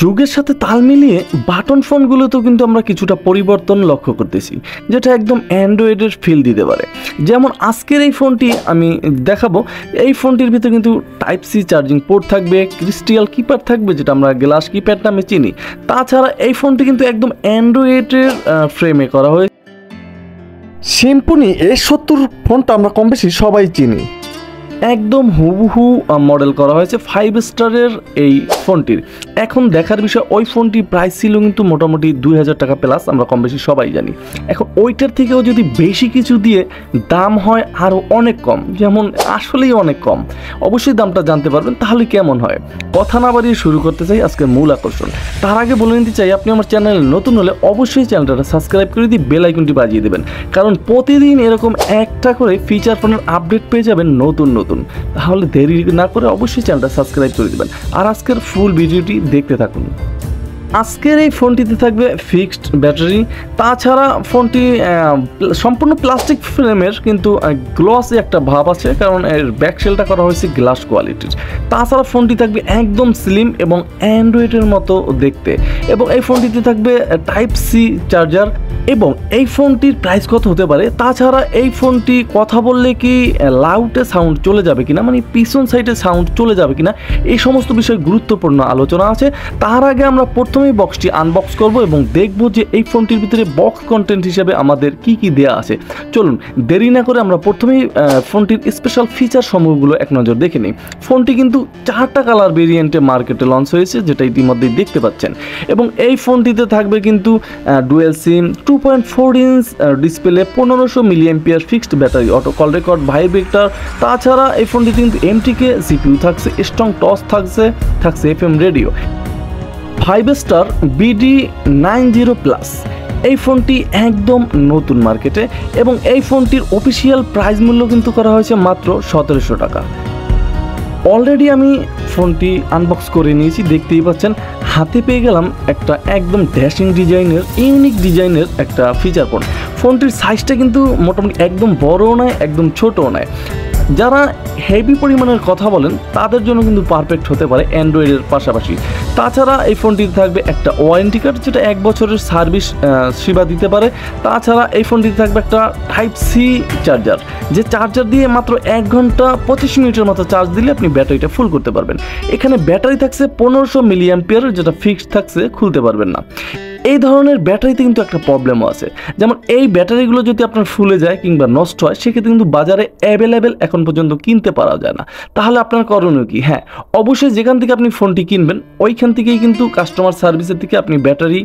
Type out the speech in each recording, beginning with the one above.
যুগের সাথে তাল মিলিয়ে বাটন ফোনগুলোতেও কিন্তু আমরা কিছুটা পরিবর্তন লক্ষ্য করতেছি, যেটা একদম অ্যান্ড্রয়েডের ফিল দিতে পারে। যেমন আজকের এই ফোনটি আমি দেখাবো, এই ফোনটির ভিতরে কিন্তু টাইপ সি চার্জিং পোর্ট থাকবে, ক্রিস্টাল কিপ্যাড থাকবে যেটা আমরা গ্লাস কিপ্যাড নামে চিনি। তাছাড়া এই ফোনটি কিন্তু একদম অ্যান্ড্রয়েডের ফ্রেমে করা হয়েছে। সিম্ফনি A70 ফোনটা আমরা কম বেশি সবাই চিনি, একদম হুবহু মডেল করা হয়েছে 5 স্টারের এই ফোনটির। এখন দেখার বিষয়, ওই ফোনটির প্রাইস ছিল কিন্তু মোটামুটি 2000 টাকা প্লাস, আমরা কম বেশি সবাই জানি। এখন ওইটার থেকেও যদি বেশি কিছু দিয়ে দাম হয় আরও অনেক কম, যেমন আসলেই অনেক কম, অবশ্যই দামটা জানতে পারবেন তাহলে কেমন হয়। কথা না বাড়িয়ে শুরু করতে চাই আজকের মূল আকর্ষণ। তার আগে বলে নিতে চাই, আপনি আমার চ্যানেলে নতুন হলে অবশ্যই চ্যানেলটা সাবস্ক্রাইব করে দিয়ে বেল আইকনটি বাজিয়ে দেবেন, কারণ প্রতিদিন এরকম একটা করে ফিচার ফোনের আপডেট পেয়ে যাবেন নতুন নতুন। তাহলে দেরি না করে অবশ্যই চ্যানেলটা সাবস্ক্রাইব করে দিবেন আর আজকের ফুল ভিডিওটি দেখতে থাকুন। আজকের এই ফোনটিতে থাকবে ফিক্সড ব্যাটারি, তাছাড়া ফোনটি সম্পূর্ণ প্লাস্টিক ফ্রেমের, কিন্তু গ্লসি একটা ভাব আছে কারণ এর ব্যাকশেলটা করা হয়েছে গ্লাস কোয়ালিটির। তাছাড়া ফোনটি থাকবে একদম স্লিম এবং অ্যান্ড্রয়েডের মতো দেখতে, এবং এই ফোনটিতে থাকবে টাইপ সি চার্জার। এবং এই ফোনটির প্রাইস কত হতে পারে, তাছাড়া এই ফোনটি কথা বললে কি লাউডে সাউন্ড চলে যাবে কিনা, মানে পিছন সাইডে সাউন্ড চলে যাবে কিনা, এই সমস্ত বিষয়ে গুরুত্বপূর্ণ আলোচনা আছে। তার আগে আমরা প্রথমেই বক্সটি আনবক্স করব এবং দেখব যে এই ফোনটির ভিতরে বক্স কন্টেন্ট হিসেবে আমাদের কি কি দেয়া আছে। চলুন দেরি না করে আমরা প্রথমেই ফোনটির স্পেশাল ফিচার সমূহগুলো এক নজর দেখে নিই। ফোনটি কিন্তু 4টা কালার ভেরিয়েন্টে মার্কেটে লঞ্চ হয়েছে, যেটা ইতিমধ্যেই দেখতে পাচ্ছেন। এবং এই ফোনটিতে থাকবে কিন্তু ডুয়েল সিম, 2.4 inch display, 1500 milliampere fixed battery, auto call record, vibrator. তাছাড়া এই ফোনটিতে কিন্তু MTK CPU থাকছে, স্ট্রং টস থাকছে FM রেডিও, 5 স্টার BD90+। এই ফোনটি একদম নতুন মার্কেটে, এবং এই ফোনটির অফিসিয়াল প্রাইস মূল্য কিন্তু করা হয়েছে মাত্র 1700 টাকা। অলরেডি আমি ফোনটি আনবক্স করে নিয়েছি, দেখতেই পাচ্ছেন। হাতে পেয়ে গেলাম একটা একদম ড্যাশিং ডিজাইনের, ইউনিক ডিজাইনের একটা ফিচার ফোন। ফোনটির সাইজটা কিন্তু মোটামুটি একদম বড়ও নয়, একদম ছোটও নয়। যারা হেভি পরিমাণের কথা বলেন তাদের জন্য কিন্তু পারফেক্ট হতে পারে অ্যান্ড্রয়েডের পাশাপাশি। তাছাড়া এই ফোনটিতে থাকবে একটা ওয়ারেন্টি কার্ড, যেটা 1 বছরের সার্ভিস সেবা দিতে পারে। তাছাড়া এই ফোনটিতে থাকবে একটা টাইপ সি চার্জার, যে চার্জার দিয়ে মাত্র 1 ঘন্টা 25 মিনিটের মতো চার্জ দিলে আপনি ব্যাটারিটা ফুল করতে পারবেন। এখানে ব্যাটারি থাকছে 1500 মিলিঅ্যাম্পিয়ার, যেটা ফিক্সড থাকছে, খুলতে পারবেন না। এই ধরনের ব্যাটারিতে কিন্তু একটা প্রবলেমও আছে, যেমন এই ব্যাটারিগুলো যদি আপনার ফুলে যায় কিংবা নষ্ট হয়, সেক্ষেত্রে কিন্তু বাজারে অ্যাভেলেবেল এখন পর্যন্ত কিনতে পারা যায় না। তাহলে আপনার করণীয় কি? হ্যাঁ, অবশ্যই যেখান থেকে আপনি ফোনটি কিনবেন ওইখান থেকেই কিন্তু কাস্টমার সার্ভিসের থেকে আপনি ব্যাটারি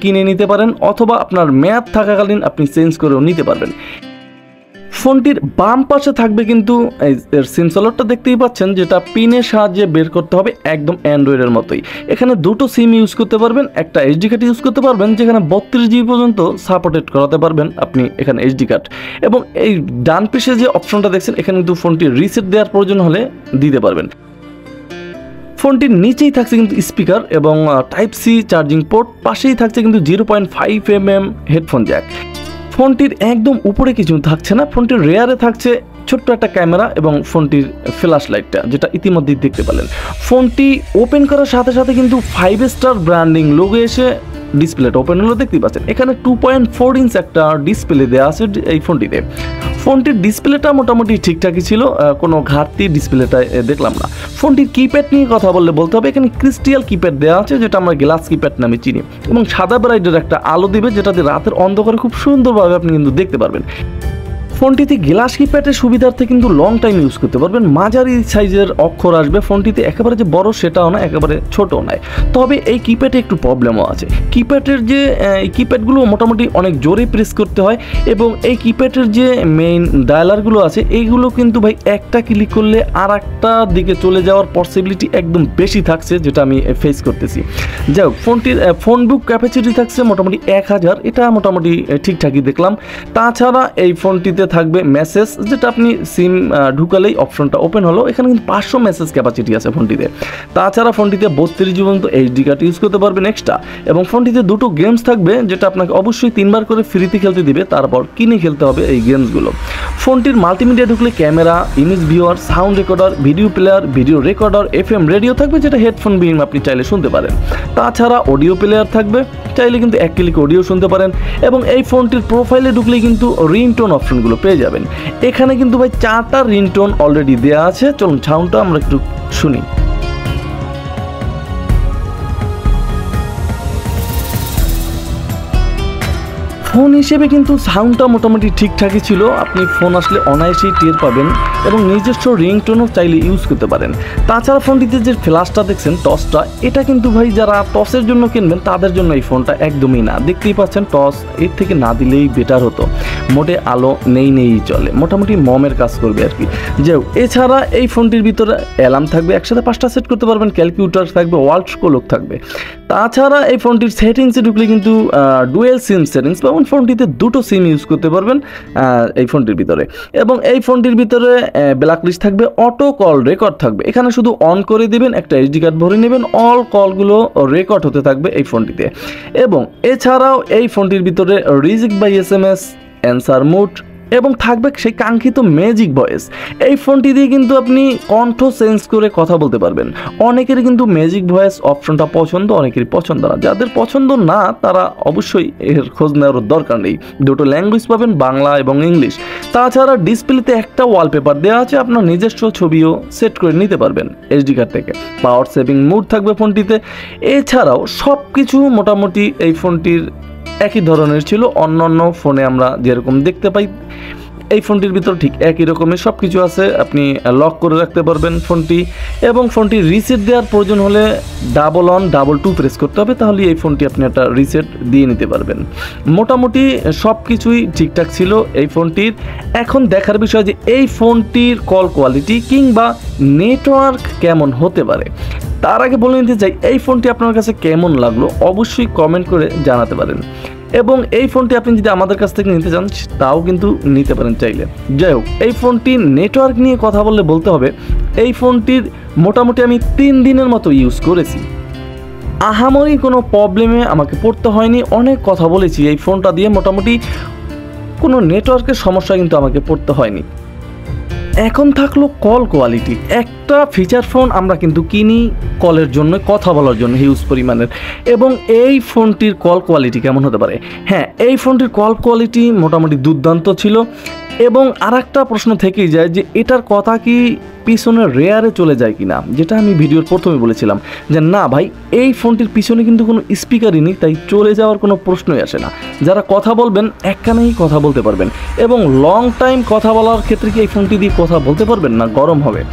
কিনে নিতে পারেন, অথবা আপনার মেয়াদ থাকাকালীন আপনি চেঞ্জ করেও নিতে পারবেন। ফোনটির বাম পাশে থাকবে কিন্তু এর সিম স্লটটা দেখতেই পাচ্ছেন, যেটা পিনের সাহায্যে বের করতে হবে, একদম অ্যান্ড্রয়েডের মতোই। এখানে 2টো সিম ইউজ করতে পারবেন, একটা SD কার্ড ইউজ করতে পারবেন, যেখানে 32 GB পর্যন্ত সাপোর্টেড করাতে পারবেন আপনি এখানে SD কার্ড। এবং এই ডান পাশে যে অপশনটা দেখছেন, এখানে কিন্তু ফোনটি রিসেট দেওয়ার প্রয়োজন হলে দিতে পারবেন। ফোনটির নিচেই থাকছে কিন্তু স্পিকার এবং টাইপ সি চার্জিং পোর্ট, পাশেই থাকছে কিন্তু 0.5 mm হেডফোন জ্যাক। ফোনটির একদম উপরে কিছু থাকছে না, ফোনটির রেয়ারে থাকছে ছোট্ট একটা ক্যামেরা এবং ফোনটির ফ্ল্যাশ লাইটটা, যেটা ইতিমধ্যেই দেখতে পেলেন। ফোনটি ওপেন করার সাথে সাথে কিন্তু 5 স্টার ব্র্যান্ডিং লোগো এসে ডিসপ্লেটা ওপেন হলো, দেখতেই পাচ্ছেন। এখানে 2.4 ইঞ্চ একটা ডিসপ্লে দেওয়া আছে এই ফোনটিতে। ফোনটির ডিসপ্লেটা মোটামুটি ঠিকঠাকই ছিল, কোনো ঘাটতি ডিসপ্লেটা দেখলাম না। ফোনটির কিপ্যাড নিয়ে কথা বলতে হবে, এখানে ক্রিস্টাল কিপ্যাড দেওয়া আছে, যেটা আমরা গ্লাস কিপ্যাড নামে চিনি, এবং সাদা ব্রাইটের একটা আলো দিবে, যেটাতে রাতের অন্ধকারে খুব সুন্দরভাবে আপনি কিন্তু দেখতে পারবেন। ফোনটিতে গ্লাস কিপ্যাডের সুবিধার্থে কিন্তু লং টাইম ইউজ করতে পারবেন। মাঝারি সাইজের অক্ষর আসবে ফোনটিতে, একেবারে যে বড় সেটাও না, একেবারে ছোটও নয়। তবে এই কিপ্যাডে একটু প্রবলেমও আছে। কিপ্যাডের যে কিপ্যাডগুলো মোটামুটি অনেক জোরে প্রেস করতে হয়, এবং এই কিপ্যাডের যে মেইন ডায়ালারগুলো আছে এইগুলো কিন্তু ভাই একটা ক্লিক করলে আর একটা দিকে চলে যাওয়ার পসিবিলিটি একদম বেশি থাকছে, যেটা আমি ফেস করতেছি। যাই হোক, ফোনটির ফোন বুক ক্যাপাসিটি থাকছে মোটামুটি 1000, এটা মোটামুটি ঠিকঠাকই দেখলাম। তাছাড়া এই ফোনটিতে থাকবে মেসেজ, যেটা আপনি সিম ঢুকালেই অপশনটা ওপেন হলো। এখানে কিন্তু 500 মেসেজ ক্যাপাসিটি আছে ফোনটিতে। তাছাড়া ফোনটিতে 32 GB পর্যন্ত এইচডি কার্ড ইউজ করতে পারবেন এক্সট্রা, এবং ফোনটিতে 2টো গেমস থাকবে, যেটা আপনাকে অবশ্যই 3বার করে ফ্রিতে খেলতে দিবে, তারপর কিনে খেলতে হবে এই গেমসগুলো। ফোনটির মাল্টিমিডিয়া ঢুকলে camera, image viewer, sound recorder, video player, video recorder, FM radio থাকবে, যেটা হেডফোন বিহীন আপনি চাইলে শুনতে পারেন। তাছাড়া অডিও প্লেয়ার থাকবে, চাইলে কিন্তু এক ক্লিকে অডিও শুনতে পারেন। এবং এই ফোনটির প্রোফাইলে ঢুকলেই কিন্তু রিংটোন অপশনগুলো পেয়ে যাবেন। এখানে কিন্তু ভাই 4টা রিংটোন অলরেডি দেওয়া আছে। চলুন সাউন্ডটা আমরা একটু শুনি। ফোন হিসেবে কিন্তু সাউন্ডটা মোটামুটি ঠিকঠাকই ছিল, আপনি ফোন আসলে অনায়াসেই টের পাবেন, এবং নিজস্ব রিংটোনও চাইলে ইউজ করতে পারেন। তাছাড়া ফোনটিতে যে ফ্ল্যাশটা দেখছেন, টসটা, এটা কিন্তু ভাই যারা টসের জন্য কিনবেন তাদের জন্য এই ফোনটা একদমই না। দেখতেই পাচ্ছেন টস এর থেকে না দিলেই বেটার হতো, মোটে আলো নেই চলে, মোটামুটি মমের কাজ করবে আর কি। যাই হোক, এছাড়া এই ফোনটির ভিতরে অ্যালার্ম থাকবে, একসাথে 5টা সেট করতে পারবেন, ক্যালকুলেটর থাকবে, ওয়াল ক্লক থাকবে। তাছাড়া এই ফোনটির সেটিংসে ঢুকলে কিন্তু ডুয়েল সিম সেটিংস পাবেন, ফোনটিতে 2টো সিম ইউজ করতে পারবেন এই ফোনটির ভিতরে। এবং এই ফোনটির ভিতরে ব্ল্যাক লিস্ট থাকবে, অটো কল রেকর্ড থাকবে, এখানে শুধু অন করে দিবেন, একটা এইচডি কার্ড ভরে নেবেন, অল কলগুলো রেকর্ড হতে থাকবে এই ফোনটিতে। এবং এছাড়াও এই ফোনটির ভিতরে reject by SMS, answer mode, এবং থাকবে সেই কাঙ্ক্ষিত ম্যাজিক ভয়েস। এই ফোনটি দিয়ে কিন্তু আপনি কণ্ঠ চেঞ্জ করে কথা বলতে পারবেন। অনেকেরই কিন্তু ম্যাজিক ভয়েস অপশনটা পছন্দ, অনেকেরই পছন্দ না। যাদের পছন্দ না তারা অবশ্যই এর খোঁজ নেওয়ার দরকার নেই। 2টো ল্যাঙ্গুয়েজ পাবেন, বাংলা এবং ইংলিশ। তাছাড়া ডিসপ্লেতে একটা ওয়ালপেপার দেওয়া আছে, আপনার নিজস্ব ছবিও সেট করে নিতে পারবেন এইচডি কার্ড থেকে। পাওয়ার সেভিং মোড থাকবে ফোনটিতে। এছাড়াও সব কিছু মোটামুটি এই ফোনটির একই ধরনের ছিল, অন্যান্য ফোনে আমরা যেরকম দেখতে পাই এই ফোনটির ভিতর ঠিক একই রকমের সব কিছু আছে। আপনি লক করে রাখতে পারবেন ফোনটি, এবং ফোনটি রিসেট দেওয়ার প্রয়োজন হলে 112 প্রেস করতে হবে, তাহলে এই ফোনটি আপনি একটা রিসেট দিয়ে নিতে পারবেন। মোটামুটি সব কিছুই ঠিকঠাক ছিল এই ফোনটির। এখন দেখার বিষয় যে এই ফোনটির কল কোয়ালিটি কিংবা নেটওয়ার্ক কেমন হতে পারে। তার আগে বলে নিতে চাই, এই ফোনটি আপনার কাছে কেমন লাগলো অবশ্যই কমেন্ট করে জানাতে পারেন। এবং এই ফোনটি আপনি যদি আমাদের কাছ থেকে নিতে চান তাও কিন্তু নিতে পারেন চাইলে। যাই হোক, এই ফোনটির নেটওয়ার্ক নিয়ে কথা বললে বলতে হবে, এই ফোনটির মোটামুটি আমি 3 দিনের মতো ইউজ করেছি, আহামরি কোনো প্রবলেমে আমাকে পড়তে হয়নি। অনেক কথা বলেছি এই ফোনটা দিয়ে, মোটামুটি কোনো নেটওয়ার্কের সমস্যা কিন্তু আমাকে পড়তে হয়নি। এখন থাকলো কল কোয়ালিটি। একটা ফিচার ফোন আমরা কিন্তু কিনি কলের জন্য, কথা বলার জন্য হিউজ পরিমাণের, এবং এই ফোনটির কল কোয়ালিটি কেমন হতে পারে? হ্যাঁ, এই ফোনটির কল কোয়ালিটি মোটামুটি দুর্দান্ত ছিল। এবং আরেকটা প্রশ্ন থেকেই যায় যে এটার কথা কি পিছনে রেয়ারে চলে যায় কিনা, যেটা আমি ভিডিওর প্রথমে বলেছিলাম যে না ভাই, এই ফোনটির পিছনে কিন্তু কোনো স্পিকারই নেই, তাই চলে যাওয়ার কোনো প্রশ্নই আসে না। যারা কথা বলবেন এক কানেই কথা বলতে পারবেন, এবং লং টাইম কথা বলার ক্ষেত্রে কি এই ফোনটি দিয়ে কথা বলতে পারবেন না গরম হবে?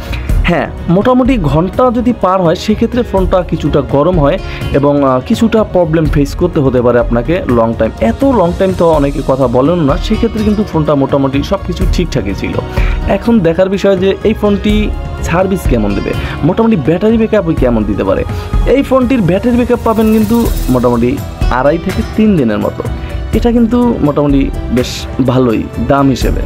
হ্যাঁ, মোটামুটি ঘন্টা যদি পার হয় সেক্ষেত্রে ফোনটা কিছুটা গরম হয়, এবং কিছুটা প্রবলেম ফেস করতে হতে পারে আপনাকে লং টাইম। এত লং টাইম তো অনেকে কথা বলেন না, সেক্ষেত্রে কিন্তু ফোনটা মোটামুটি সব কিছু ঠিকঠাকই ছিল। এখন দেখার বিষয় যে এই ফোনটি সার্ভিস কেমন দেবে, মোটামুটি ব্যাটারি ব্যাকআপ কেমন দিতে পারে। এই ফোনটির ব্যাটারি ব্যাকআপ পাবেন কিন্তু মোটামুটি 2.5 থেকে 3 দিনের মতো। এটা কিন্তু মোটামুটি বেশ ভালোই দাম হিসেবে।